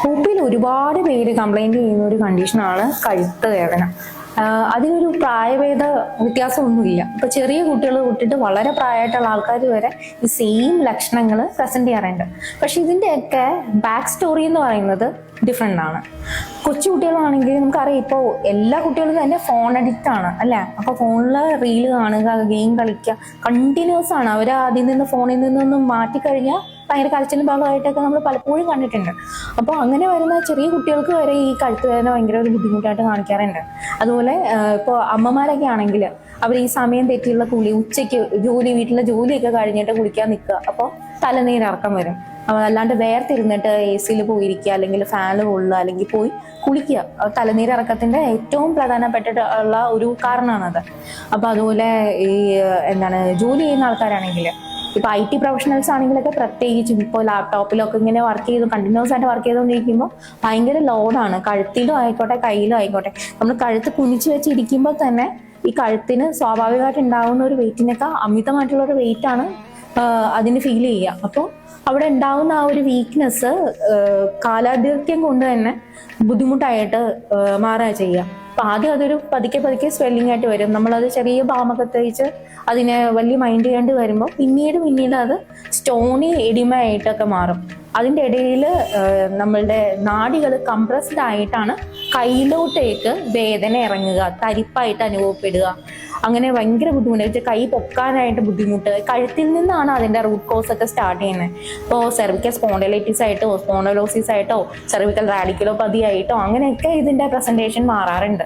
ഒ-പിയിൽ ഒരുപാട് പേര് കംപ്ലൈന്റ് ചെയ്യുന്ന ഒരു കണ്ടീഷനാണ് കഴുത്ത് വേദന. അതിനൊരു പ്രായഭേദ വ്യത്യാസമൊന്നുമില്ല. ഇപ്പൊ ചെറിയ കുട്ടികൾ തൊട്ടിട്ട് വളരെ പ്രായമായിട്ടുള്ള ആൾക്കാർ വരെ ഈ സെയിം ലക്ഷണങ്ങൾ പ്രസന്റ് ചെയ്യാറുണ്ട്. പക്ഷെ ഇതിന്റെയൊക്കെ ബാക്ക് സ്റ്റോറി എന്ന് പറയുന്നത് ഡിഫറെൻ്റ് ആണ്. കൊച്ചു കുട്ടികളാണെങ്കിൽ നമുക്കറിയാം, ഇപ്പോൾ എല്ലാ കുട്ടികളും തന്നെ ഫോൺ അഡിക്റ്റ് ആണ് അല്ലേ. അപ്പോൾ ഫോണിൽ റീല് കാണുക, ഗെയിം കളിക്കുക, കണ്ടിന്യൂസ് ആണ്. അവർ അതിൽ നിന്ന് ഫോണിൽ നിന്നൊന്നും മാറ്റിക്കഴിഞ്ഞാൽ ഭയങ്കര കരച്ചിലും ഭാഗമായിട്ടൊക്കെ നമ്മൾ പലപ്പോഴും കണ്ടിട്ടുണ്ട്. അപ്പോൾ അങ്ങനെ വരുന്ന ചെറിയ കുട്ടികൾക്ക് വരെ ഈ കഴുത്ത് വേദന ഭയങ്കര ഒരു ബുദ്ധിമുട്ടായിട്ട് കാണിക്കാറുണ്ട്. അതുപോലെ ഇപ്പോൾ അമ്മമാരൊക്കെ ആണെങ്കിൽ അവർ ഈ സമയം തെറ്റിയുള്ള കുളി, ഉച്ചയ്ക്ക് വീട്ടിലെ ജോലിയൊക്കെ കഴിഞ്ഞിട്ട് കുളിക്കാൻ നിൽക്കുക, അപ്പോൾ തലനീരിറക്കം വരും. അല്ലാണ്ട് വേർതിരുന്നിട്ട് AC-യിൽ പോയിരിക്കുക, അല്ലെങ്കിൽ ഫാനിൽ കൊള്ളുക, അല്ലെങ്കിൽ പോയി കുളിക്കുക. തലനീരിറക്കത്തിന്റെ ഏറ്റവും പ്രധാനപ്പെട്ടിട്ടുള്ള ഒരു കാരണമാണത്. അപ്പൊ അതുപോലെ ഈ ജോലി ചെയ്യുന്ന ആൾക്കാരാണെങ്കിൽ, ഇപ്പൊ IT പ്രൊഫഷണൽസ് ആണെങ്കിലൊക്കെ പ്രത്യേകിച്ചും ഇപ്പോൾ ലാപ്ടോപ്പിലൊക്കെ ഇങ്ങനെ കണ്ടിന്യൂസ് ആയിട്ട് വർക്ക് ചെയ്തുകൊണ്ടിരിക്കുമ്പോൾ ഭയങ്കര ലോഡാണ്. കഴുത്തിലും ആയിക്കോട്ടെ കയ്യിലും ആയിക്കോട്ടെ. നമ്മൾ കഴുത്ത് കുനിച്ചു വെച്ചിരിക്കുമ്പോൾ തന്നെ ഈ കഴുത്തിന് സ്വാഭാവികമായിട്ട് ഉണ്ടാകുന്ന ഒരു വെയിറ്റിനൊക്കെ അമിതമായിട്ടുള്ള ഒരു വെയിറ്റ് ആണ് അതിന് ഫീൽ ചെയ്യുക. അപ്പോൾ അവിടെ ഉണ്ടാകുന്ന ആ ഒരു വീക്ക്നെസ് കാലാതിർക്യം കൊണ്ട് തന്നെ ബുദ്ധിമുട്ടായിട്ട് മാറുക ചെയ്യുക. അപ്പൊ ആദ്യം അതൊരു പതുക്കെ സ്വെല്ലിംഗ് ആയിട്ട് വരും. നമ്മളത് ചെറിയ ബാമൊക്കെ തേച്ച് അതിനെ വലിയ മൈൻഡ് ചെയ്യാണ്ട് വരുമ്പോൾ പിന്നീട് അത് സ്റ്റോണി എഡിമ ആയിട്ടൊക്കെ മാറും. അതിൻ്റെ ഇടയിൽ നമ്മളുടെ നാഡികൾ കംപ്രസ്ഡ് ആയിട്ടാണ് കയ്യിലോട്ടേക്ക് വേദന ഇറങ്ങുക, തരിപ്പായിട്ട് അനുഭവപ്പെടുക. അങ്ങനെ ഭയങ്കര ബുദ്ധിമുട്ട്, കൈ പൊക്കാനായിട്ട് ബുദ്ധിമുട്ട്. കഴുത്തിൽ നിന്നാണ് അതിൻ്റെ റൂട്ട് കോസ് ഒക്കെ സ്റ്റാർട്ട് ചെയ്യുന്നത്. ഇപ്പോൾ സെർവിക്കൽ സ്പോണ്ടൈലൈറ്റിസ് ആയിട്ടോ, സ്പോണ്ടലോസിസ് ആയിട്ടോ, സെർവിക്കൽ റാഡിക്കുലോപ്പതി ആയിട്ടോ അങ്ങനെയൊക്കെ ഇതിൻ്റെ പ്രസന്റേഷൻ മാറാറുണ്ട്.